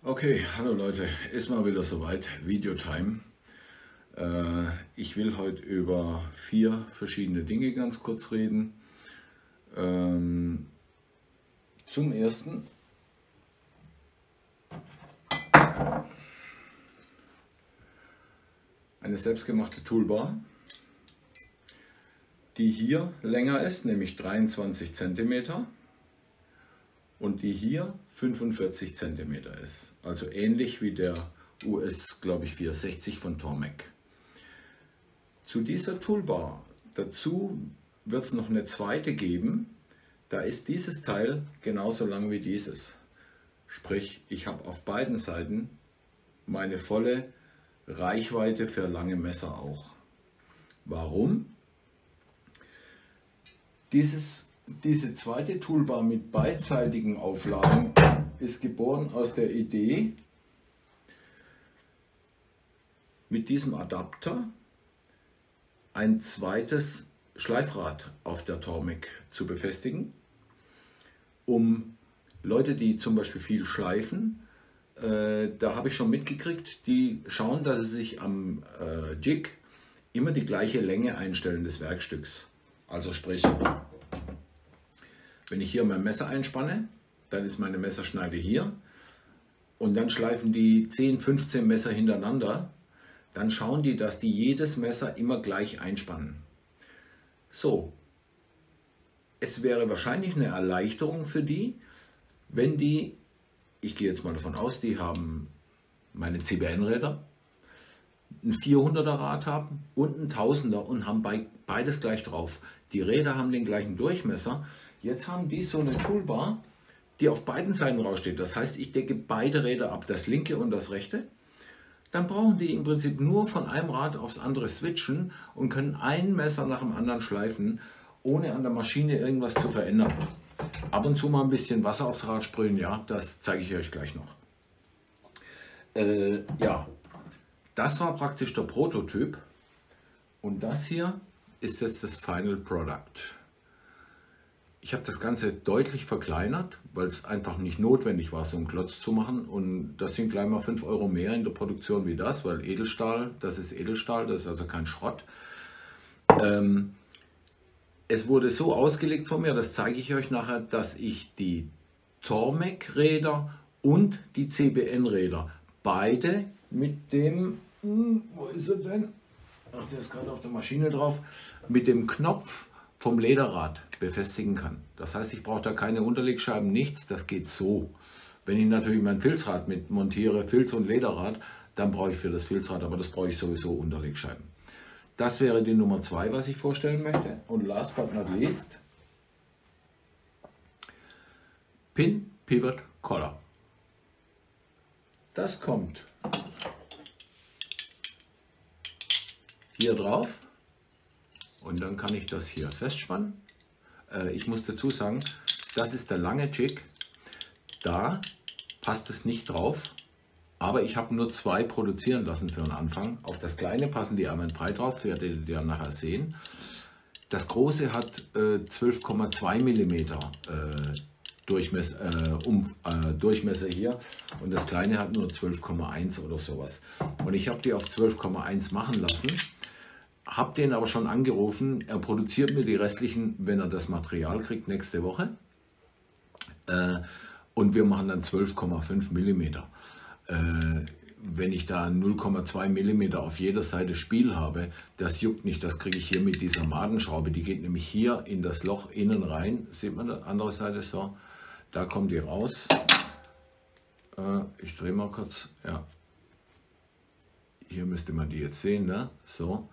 Okay, hallo Leute, ist mal wieder soweit, Videotime. Ich will heute über 4 verschiedene Dinge ganz kurz reden. Zum ersten eine selbstgemachte Toolbar, die hier länger ist, nämlich 23 cm und die hier 45 cm ist. Also ähnlich wie der US, glaube ich, 460 von Tormek. Zu dieser Toolbar dazu wird es noch eine zweite geben. Da ist dieses Teil genauso lang wie dieses. Sprich, ich habe auf beiden Seiten meine volle Reichweite für lange Messer auch. Warum? Diese zweite Toolbar mit beidseitigen Auflagen ist geboren aus der Idee, mit diesem Adapter ein zweites Schleifrad auf der Tormek zu befestigen, um Leute, die zum Beispiel viel schleifen, da habe ich schon mitgekriegt, die schauen, dass sie sich am Jig immer die gleiche Länge einstellen des Werkstücks. Also sprich, wenn ich hier mein Messer einspanne, dann ist meine Messerschneide hier und dann schleifen die 10, 15 Messer hintereinander, dann schauen die, dass die jedes Messer immer gleich einspannen. So, es wäre wahrscheinlich eine Erleichterung für die, wenn die, ich gehe jetzt mal davon aus, die haben meine CBN-Räder, ein 400er Rad haben und ein 1000er und haben beides gleich drauf. Die Räder haben den gleichen Durchmesser. Jetzt haben die so eine Toolbar, die auf beiden Seiten raussteht. Das heißt, ich decke beide Räder ab, das linke und das rechte. Dann brauchen die im Prinzip nur von einem Rad aufs andere switchen und können ein Messer nach dem anderen schleifen, ohne an der Maschine irgendwas zu verändern. Ab und zu mal ein bisschen Wasser aufs Rad sprühen, ja, das zeige ich euch gleich noch. Ja, das war praktisch der Prototyp und das hier ist jetzt das Final Product. Ich habe das Ganze deutlich verkleinert, weil es einfach nicht notwendig war, so einen Klotz zu machen. Und das sind gleich mal 5 Euro mehr in der Produktion wie das, weil Edelstahl, das ist Edelstahl, das ist also kein Schrott. Es wurde so ausgelegt von mir, das zeige ich euch nachher, dass ich die Tormek-Räder und die CBN-Räder beide mit dem, wo ist er denn? Ach, der ist gerade auf der Maschine drauf, mit dem Knopf vom Lederrad befestigen kann. Das heißt, ich brauche da keine Unterlegscheiben, nichts, das geht so. Wenn ich natürlich mein Filzrad mit montiere, Filz- und Lederrad, dann brauche ich für das Filzrad, aber das brauche ich sowieso Unterlegscheiben. Das wäre die Nummer 2, was ich vorstellen möchte. Und last but not least, Pin Pivot Collar. Das kommt hier drauf. Und dann kann ich das hier festspannen. Ich muss dazu sagen, das ist der lange Jig. Da passt es nicht drauf. Aber ich habe nur 2 produzieren lassen für den Anfang. Auf das kleine passen die einwandfrei drauf, werdet ihr nachher sehen. Das große hat 12,2 mm Durchmesser hier. Und das kleine hat nur 12,1 oder sowas. Und ich habe die auf 12,1 machen lassen. Habe den aber schon angerufen, er produziert mir die restlichen, wenn er das Material kriegt, nächste Woche. Und wir machen dann 12,5 mm. Wenn ich da 0,2 mm auf jeder Seite Spiel habe, das juckt nicht, das kriege ich hier mit dieser Madenschraube. Die geht nämlich hier in das Loch innen rein. Sieht man das? Andere Seite so. Da kommt die raus. Ich drehe mal kurz. Ja. Hier müsste man die jetzt sehen, ne? So.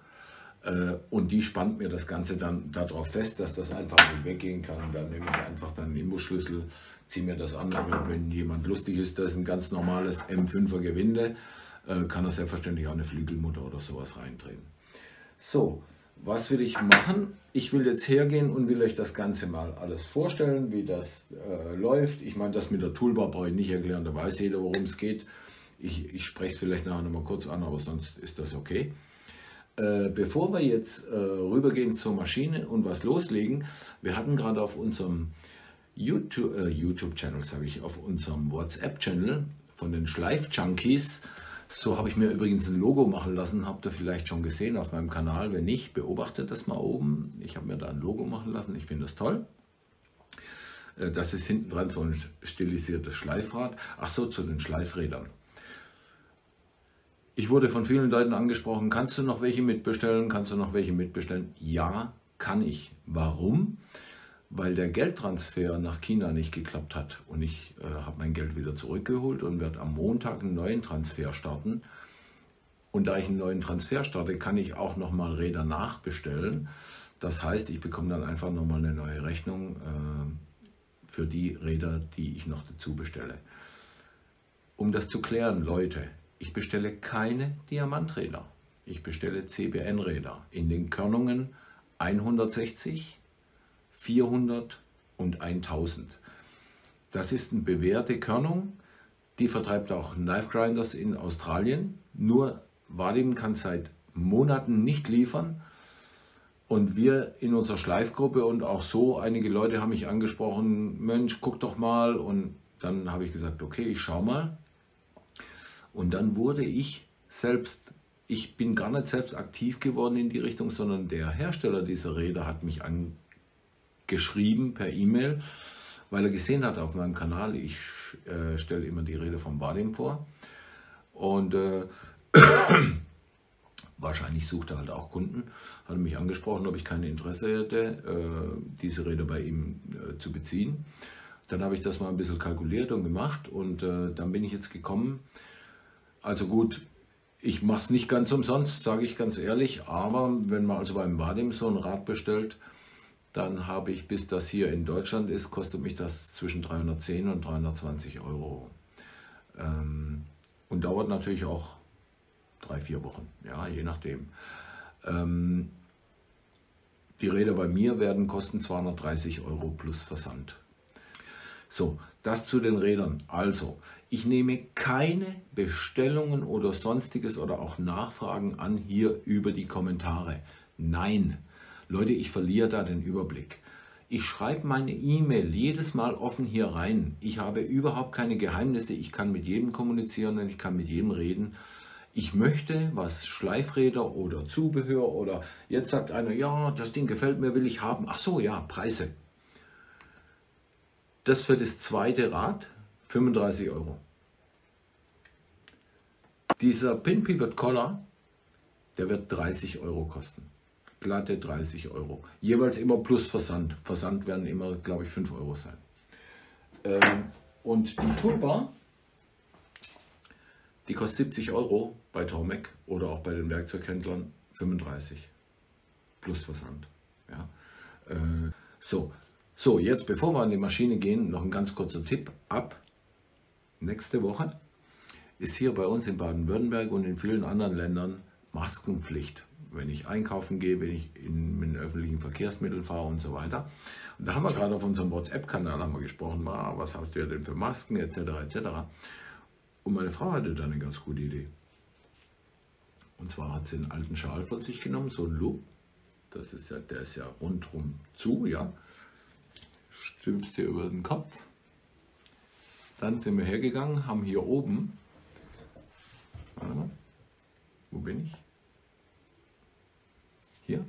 Und die spannt mir das Ganze dann darauf fest, dass das einfach nicht weggehen kann. Und dann nehme ich einfach dann einen Imbusschlüssel, ziehe mir das an. Oder wenn jemand lustig ist, das ist ein ganz normales M5er Gewinde, kann er selbstverständlich auch eine Flügelmutter oder sowas reindrehen. So, was will ich machen? Ich will jetzt hergehen und will euch das Ganze mal alles vorstellen, wie das läuft. Ich meine, das mit der Toolbar brauche ich nicht erklären, da weiß jeder, worum es geht. Ich spreche es vielleicht nachher nochmal kurz an, aber sonst ist das okay. Bevor wir jetzt rübergehen zur Maschine und was loslegen, wir hatten gerade auf unserem YouTube-Channel, sage ich, auf unserem WhatsApp-Channel von den Schleif-Junkies. So habe ich mir übrigens ein Logo machen lassen, habt ihr vielleicht schon gesehen auf meinem Kanal. Wenn nicht, beobachtet das mal oben. Ich habe mir da ein Logo machen lassen, ich finde das toll. Das ist hinten dran so ein stilisiertes Schleifrad. Ach so, zu den Schleifrädern. Ich wurde von vielen Leuten angesprochen, kannst du noch welche mitbestellen? Kannst du noch welche mitbestellen? Ja, kann ich. Warum? Weil der Geldtransfer nach China nicht geklappt hat. Und ich habe mein Geld wieder zurückgeholt und werde am Montag einen neuen Transfer starten. Und da ich einen neuen Transfer starte, kann ich auch nochmal Räder nachbestellen. Das heißt, ich bekomme dann einfach nochmal eine neue Rechnung für die Räder, die ich noch dazu bestelle. Um das zu klären, Leute, ich bestelle keine Diamanträder. Ich bestelle CBN-Räder in den Körnungen 160, 400 und 1000. Das ist eine bewährte Körnung. Die vertreibt auch Knife Grinders in Australien. Nur Vadim kann seit Monaten nicht liefern. Und wir in unserer Schleifgruppe und auch so, einige Leute haben mich angesprochen, Mensch, guck doch mal. Und dann habe ich gesagt, okay, ich schau mal. Und dann wurde ich bin gar nicht selbst aktiv geworden in die Richtung, sondern der Hersteller dieser Räder hat mich angeschrieben per E-Mail, weil er gesehen hat auf meinem Kanal, ich stelle immer die Räder von Vadim vor. Und wahrscheinlich sucht er halt auch Kunden, hat mich angesprochen, ob ich kein Interesse hätte, diese Räder bei ihm zu beziehen. Dann habe ich das mal ein bisschen kalkuliert und gemacht und dann bin ich jetzt gekommen. Also gut, ich mache es nicht ganz umsonst, sage ich ganz ehrlich, aber wenn man also beim Vadim so ein Rad bestellt, dann habe ich, bis das hier in Deutschland ist, kostet mich das zwischen 310 und 320 Euro. Und dauert natürlich auch 3-4 Wochen, ja, je nachdem. Die Räder bei mir werden kosten 230 Euro plus Versand. So, das zu den Rädern. Also, ich nehme keine Bestellungen oder sonstiges oder auch Nachfragen an hier über die Kommentare. Nein, Leute, ich verliere da den Überblick. Ich schreibe meine E-Mail jedes Mal offen hier rein. Ich habe überhaupt keine Geheimnisse. Ich kann mit jedem kommunizieren und ich kann mit jedem reden. Ich möchte was Schleifräder oder Zubehör oder jetzt sagt einer, ja, das Ding gefällt mir, will ich haben. Ach so, ja, Preise. Das für das zweite Rad 35 Euro. Dieser Pin Pivot Collar, der wird 30 Euro kosten. Glatte 30 Euro. Jeweils immer plus Versand. Versand werden immer, glaube ich, 5 Euro sein. Und die Toolbar, die kostet 70 Euro bei Tomek oder auch bei den Werkzeughändlern 35 plus Versand. Ja. So, jetzt bevor wir an die Maschine gehen, noch ein ganz kurzer Tipp. Ab nächste Woche ist hier bei uns in Baden-Württemberg und in vielen anderen Ländern Maskenpflicht. Wenn ich einkaufen gehe, wenn ich in den öffentlichen Verkehrsmitteln fahre und so weiter. Und da haben wir gerade auf unserem WhatsApp-Kanal gesprochen, was habt ihr denn für Masken etc. etc. Und meine Frau hatte da eine ganz gute Idee. Und zwar hat sie einen alten Schal von sich genommen, so ein Loop. Das ist ja, der ist ja rundrum zu, ja. Stülpst dir über den Kopf. Dann sind wir hergegangen, haben hier oben, warte mal, wo bin ich? Hier,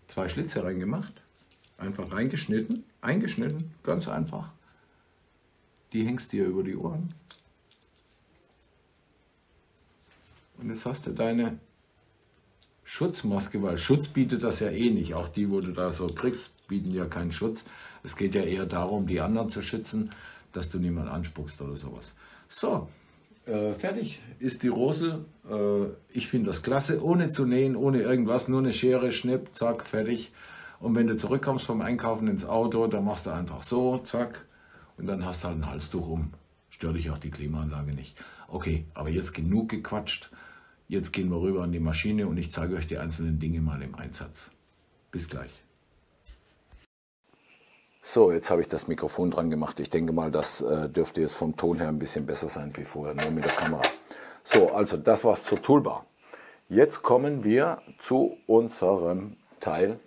2 Schlitze reingemacht, einfach reingeschnitten, eingeschnitten, ganz einfach. Die hängst dir über die Ohren. Und jetzt hast du deine Schutzmaske, weil Schutz bietet das ja eh nicht. Auch die, wo du da so kriegst, bieten ja keinen Schutz. Es geht ja eher darum, die anderen zu schützen, dass du niemanden anspuckst oder sowas. So, fertig ist die Rosel. Ich finde das klasse, ohne zu nähen, ohne irgendwas, nur eine Schere, Schnipp, zack, fertig. Und wenn du zurückkommst vom Einkaufen ins Auto, dann machst du einfach so, zack, und dann hast du halt ein Halstuch um. Stört dich auch die Klimaanlage nicht. Okay, aber jetzt genug gequatscht. Jetzt gehen wir rüber an die Maschine und ich zeige euch die einzelnen Dinge mal im Einsatz. Bis gleich. So, jetzt habe ich das Mikrofon dran gemacht. Ich denke mal, das dürfte jetzt vom Ton her ein bisschen besser sein wie vorher, nur mit der Kamera. So, also das war's zur Toolbar. Jetzt kommen wir zu unserem Teil,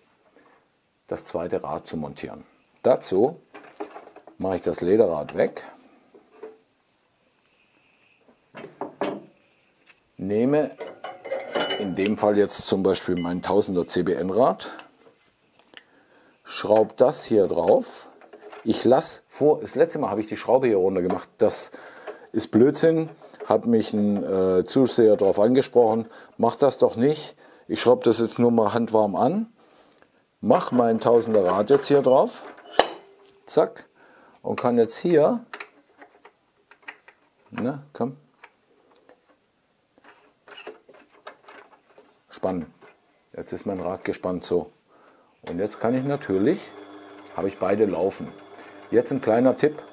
das zweite Rad zu montieren. Dazu mache ich das Lederrad weg. nehme in dem Fall jetzt zum Beispiel mein 1000er CBN Rad, schraube das hier drauf. Ich lasse vor, das letzte Mal habe ich die Schraube hier runter gemacht, das ist Blödsinn, hat mich ein Zuseher darauf angesprochen, mach das doch nicht. Ich schraube das jetzt nur mal handwarm an, mache mein 1000er Rad jetzt hier drauf, zack, und kann jetzt hier, na komm, spannen. Jetzt ist mein Rad gespannt so. Und jetzt kann ich natürlich, habe ich beide laufen. Jetzt ein kleiner Tipp.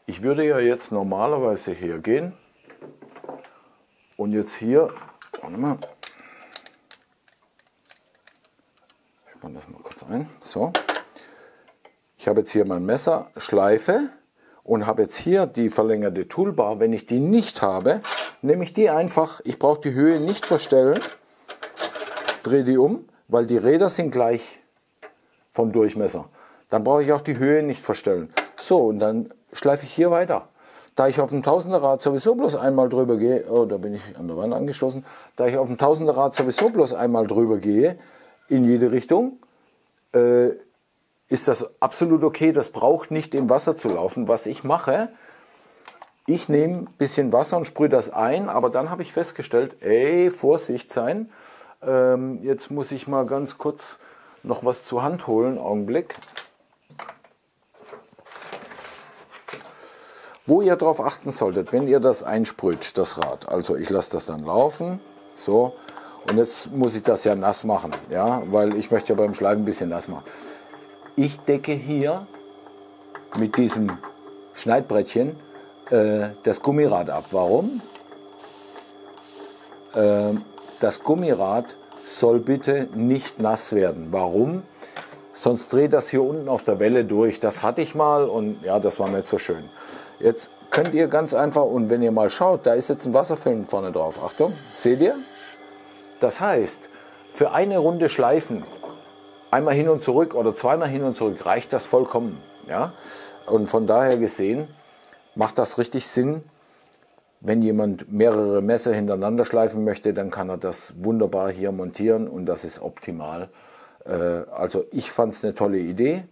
Ich würde ja jetzt normalerweise hier gehen und jetzt hier, warte mal, ich spanne das mal kurz ein, so. Ich habe jetzt hier mein Messer, Schleife und habe jetzt hier die verlängerte Toolbar. Wenn ich die nicht habe, nehme ich die einfach, ich brauche die Höhe nicht verstellen, drehe die um, weil die Räder sind gleich vom Durchmesser. Dann brauche ich auch die Höhe nicht verstellen. So, und dann schleife ich hier weiter. Da ich auf dem 1000er Rad sowieso bloß einmal drüber gehe, oh, da bin ich an der Wand angestoßen, da ich auf dem 1000er Rad sowieso bloß einmal drüber gehe, in jede Richtung, ist das absolut okay. Das braucht nicht im Wasser zu laufen. Was ich mache, ich nehme ein bisschen Wasser und sprühe das ein, aber dann habe ich festgestellt, ey, Vorsicht sein, jetzt muss ich mal ganz kurz noch was zur Hand holen, Augenblick. Wo ihr darauf achten solltet, wenn ihr das einsprüht, das Rad, also ich lasse das dann laufen, so, und jetzt muss ich das ja nass machen, ja, weil ich möchte ja beim Schleifen ein bisschen nass machen. Ich decke hier mit diesem Schneidbrettchen das Gummirad ab. Warum? Das Gummirad soll bitte nicht nass werden. Warum? Sonst dreht das hier unten auf der Welle durch. Das hatte ich mal und ja, das war nicht so schön. Jetzt könnt ihr ganz einfach, und wenn ihr mal schaut, da ist jetzt ein Wasserfilm vorne drauf. Achtung, seht ihr? Das heißt, für eine Runde Schleifen, einmal hin und zurück oder zweimal hin und zurück, reicht das vollkommen. Ja? Und von daher gesehen, macht das richtig Sinn. Wenn jemand mehrere Messer hintereinander schleifen möchte, dann kann er das wunderbar hier montieren und das ist optimal. Also ich fand es eine tolle Idee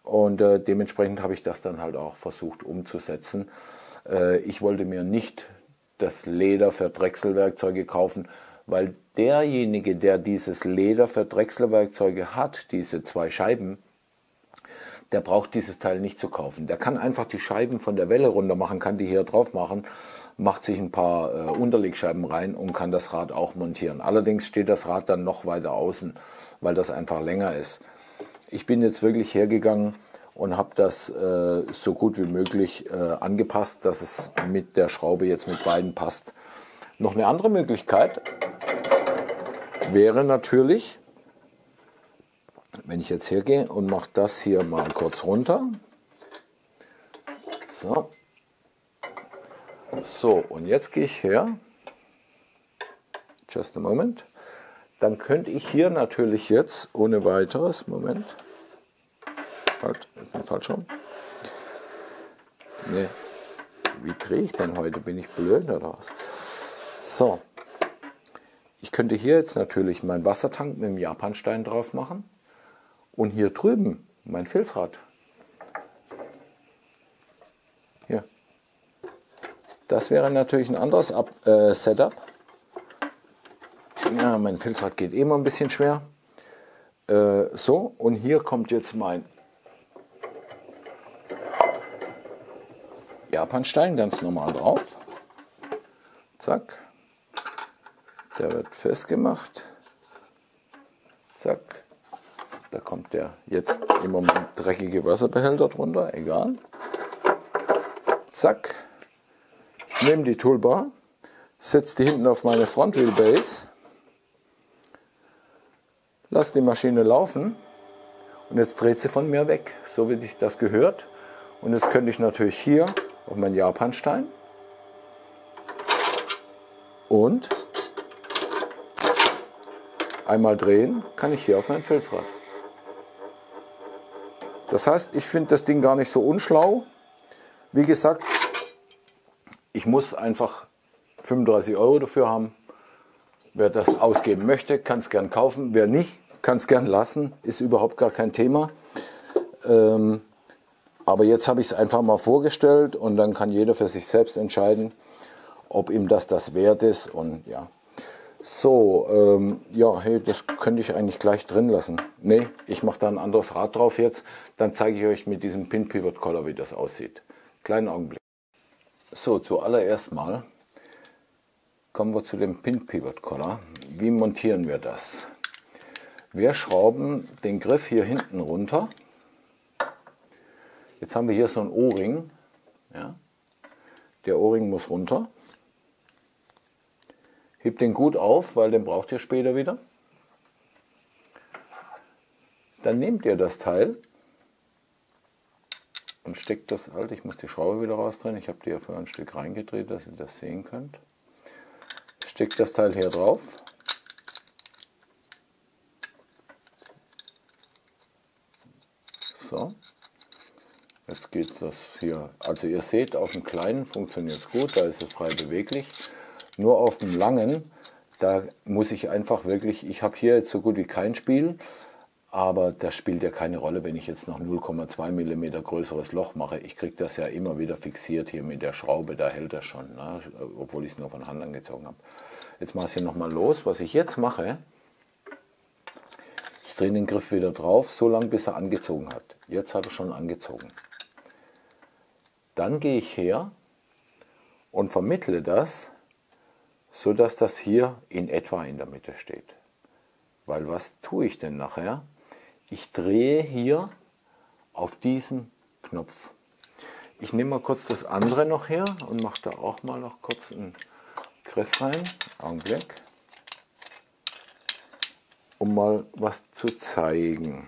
und dementsprechend habe ich das dann halt auch versucht umzusetzen. Ich wollte mir nicht das Leder für Drechselwerkzeuge kaufen, weil derjenige, der dieses Leder für Drechselwerkzeuge hat, diese zwei Scheiben, der braucht dieses Teil nicht zu kaufen. Der kann einfach die Scheiben von der Welle runter machen, kann die hier drauf machen, macht sich ein paar Unterlegscheiben rein und kann das Rad auch montieren. Allerdings steht das Rad dann noch weiter außen, weil das einfach länger ist. Ich bin jetzt wirklich hergegangen und habe das so gut wie möglich angepasst, dass es mit der Schraube jetzt mit beiden passt. Noch eine andere Möglichkeit wäre natürlich, wenn ich jetzt hergehe und mache das hier mal kurz runter. So. So, und jetzt gehe ich her. Just a moment. Dann könnte ich hier natürlich jetzt ohne weiteres, Moment. Halt, ich bin falsch rum. Nee. Wie drehe ich denn heute? Bin ich blöd oder was? So. Ich könnte hier jetzt natürlich meinen Wassertank mit dem Japanstein drauf machen. Und hier drüben mein Filzrad. Hier. Das wäre natürlich ein anderes Setup. Ja, mein Filzrad geht immer ein bisschen schwer. So, und hier kommt jetzt mein Japanstein ganz normal drauf. Zack. Der wird festgemacht. Zack. Da kommt der jetzt im Moment dreckige Wasserbehälter drunter, egal. Zack. Ich nehme die Toolbar, setze die hinten auf meine Front Wheelbase, lasse die Maschine laufen und jetzt dreht sie von mir weg, so wie sich das gehört. Und jetzt könnte ich natürlich hier auf meinen Japanstein und einmal drehen, kann ich hier auf mein Filzrad. Das heißt, ich finde das Ding gar nicht so unschlau. Wie gesagt, ich muss einfach 35 € dafür haben. Wer das ausgeben möchte, kann es gern kaufen. Wer nicht, kann es gern lassen. Ist überhaupt gar kein Thema. Aber jetzt habe ich es einfach mal vorgestellt und dann kann jeder für sich selbst entscheiden, ob ihm das wert ist. Und ja, so, ja, hey, das könnte ich eigentlich gleich drin lassen. Ne, ich mache da ein anderes Rad drauf jetzt. Dann zeige ich euch mit diesem Pin Pivot Collar, wie das aussieht. Kleinen Augenblick. So, zuallererst mal kommen wir zu dem Pin Pivot Collar. Wie montieren wir das? Wir schrauben den Griff hier hinten runter. Jetzt haben wir hier so einen O-Ring. Ja. Der O-Ring muss runter. Hebt den gut auf, weil den braucht ihr später wieder. Dann nehmt ihr das Teil und steckt das halt. Ich muss die Schraube wieder rausdrehen. Ich habe die ja vorher ein Stück reingedreht, dass ihr das sehen könnt. Steckt das Teil hier drauf. So. Jetzt geht das hier. Also ihr seht, auf dem kleinen funktioniert es gut, da ist es frei beweglich. Nur auf dem langen, da muss ich einfach wirklich, ich habe hier jetzt so gut wie kein Spiel, aber das spielt ja keine Rolle, wenn ich jetzt noch 0,2 mm größeres Loch mache. Ich kriege das ja immer wieder fixiert hier mit der Schraube, da hält das schon, ne? Obwohl ich es nur von Hand angezogen habe. Jetzt mache ich es hier nochmal los. Was ich jetzt mache, ich drehe den Griff wieder drauf, so lange bis er angezogen hat. Jetzt hat er schon angezogen. Dann gehe ich her und vermittle das, so dass das hier in etwa in der Mitte steht. Weil was tue ich denn nachher? Ich drehe hier auf diesen Knopf. Ich nehme mal kurz das andere noch her und mache da auch mal noch kurz einen Griff rein. Augenblick. Um mal was zu zeigen.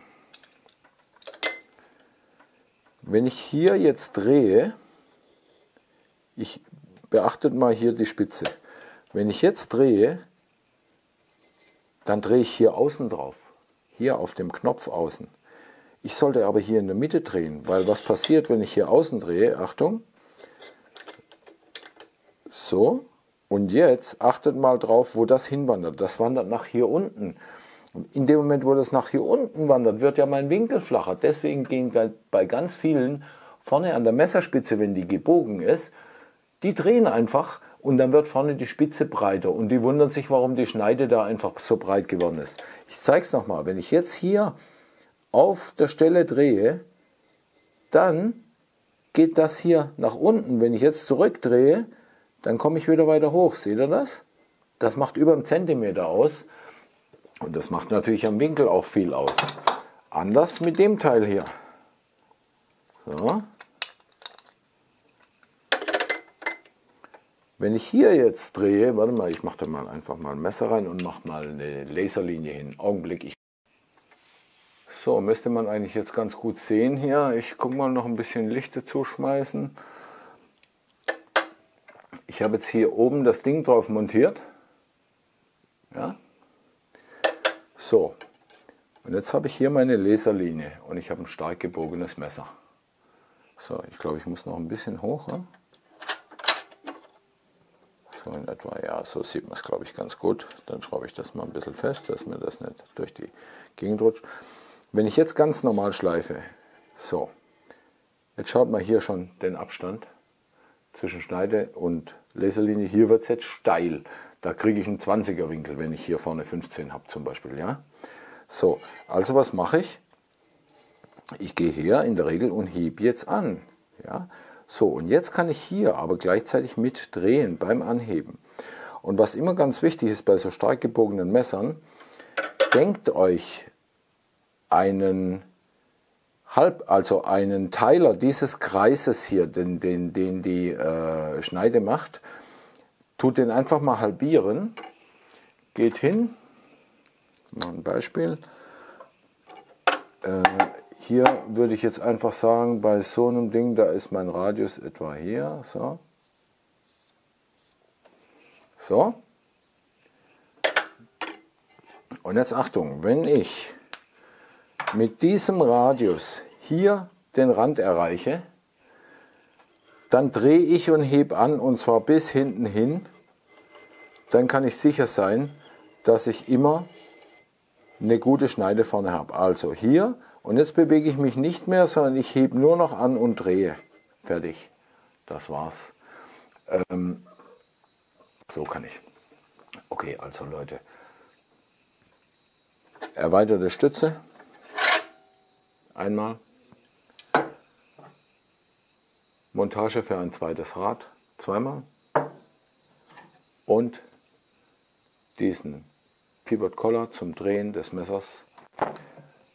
Wenn ich hier jetzt drehe, beachtet mal hier die Spitze. Wenn ich jetzt drehe, dann drehe ich hier außen drauf. Hier auf dem Knopf außen. Ich sollte aber hier in der Mitte drehen, weil was passiert, wenn ich hier außen drehe? Achtung. So. Und jetzt achtet mal drauf, wo das hinwandert. Das wandert nach hier unten. Und in dem Moment, wo das nach hier unten wandert, wird ja mein Winkel flacher. Deswegen gehen bei ganz vielen vorne an der Messerspitze, wenn die gebogen ist, die drehen einfach und dann wird vorne die Spitze breiter. Und die wundern sich, warum die Schneide da einfach so breit geworden ist. Ich zeige es nochmal. Wenn ich jetzt hier auf der Stelle drehe, dann geht das hier nach unten. Wenn ich jetzt zurückdrehe, dann komme ich wieder weiter hoch. Seht ihr das? Das macht über 1 Zentimeter aus. Und das macht natürlich am Winkel auch viel aus. Anders mit dem Teil hier. So. Wenn ich hier jetzt drehe, warte mal, ich mache da mal einfach mal ein Messer rein und mache mal eine Laserlinie hin. Augenblick. So, müsste man eigentlich jetzt ganz gut sehen hier. Ich gucke mal noch ein bisschen Licht dazu schmeißen. Ich habe jetzt hier oben das Ding drauf montiert. Ja. So, und jetzt habe ich hier meine Laserlinie und ich habe ein stark gebogenes Messer. So, ich glaube, ich muss noch ein bisschen hoch. Ja? So in etwa, ja, so sieht man es, glaube ich, ganz gut. Dann schraube ich das mal ein bisschen fest, dass mir das nicht durch die Gegend rutscht. Wenn ich jetzt ganz normal schleife, so, jetzt schaut mal hier schon den Abstand zwischen Schneide und Laserlinie. Hier wird es jetzt steil. Da kriege ich einen 20er Winkel, wenn ich hier vorne 15 habe zum Beispiel. Ja? So, also was mache ich? Ich gehe her in der Regel und hebe jetzt an. Ja? So, und jetzt kann ich hier aber gleichzeitig mit drehen beim Anheben. Und was immer ganz wichtig ist bei so stark gebogenen Messern, denkt euch einen Teiler dieses Kreises hier, den die Schneide macht, tut den einfach mal halbieren, geht hin, mal ein Beispiel, hier würde ich jetzt einfach sagen, bei so einem Ding, da ist mein Radius etwa hier, so, so, und jetzt Achtung, wenn ich mit diesem Radius hier den Rand erreiche, dann drehe ich und hebe an, und zwar bis hinten hin. dann kann ich sicher sein, dass ich immer eine gute Schneide vorne habe. Also hier, und jetzt bewege ich mich nicht mehr, sondern ich hebe nur noch an und drehe. Fertig. Das war's. So kann ich. Okay, also Leute. Erweiterte Stütze. Einmal. Montage für ein zweites Rad. Zweimal. Und diesen Pivot Collar zum Drehen des Messers.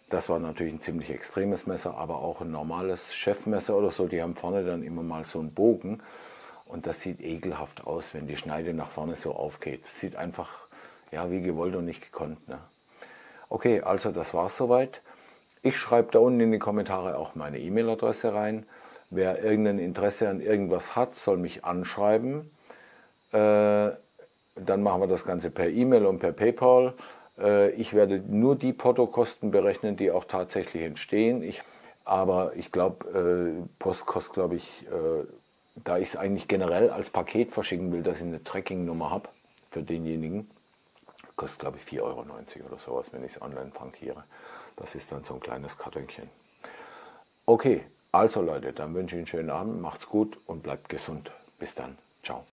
Das war natürlich ein ziemlich extremes Messer, aber auch ein normales Chefmesser oder so. Die haben vorne dann immer mal so einen Bogen. Und das sieht ekelhaft aus, wenn die Schneide nach vorne so aufgeht. Sieht einfach, ja, wie gewollt und nicht gekonnt. Ne? Okay, also das war's soweit. Ich schreibe da unten in die Kommentare auch meine E-Mail-Adresse rein. Wer irgendein Interesse an irgendwas hat, soll mich anschreiben. Dann machen wir das Ganze per E-Mail und per PayPal. Ich werde nur die Portokosten berechnen, die auch tatsächlich entstehen. Aber ich glaube, Post kostet, glaube ich, da ich es eigentlich generell als Paket verschicken will, dass ich eine Tracking-Nummer habe für denjenigen, kostet, glaube ich, 4,90 € oder sowas, wenn ich es online frankiere. Das ist dann so ein kleines Kartönchen. Okay, also Leute, dann wünsche ich einen schönen Abend, macht's gut und bleibt gesund. Bis dann. Ciao.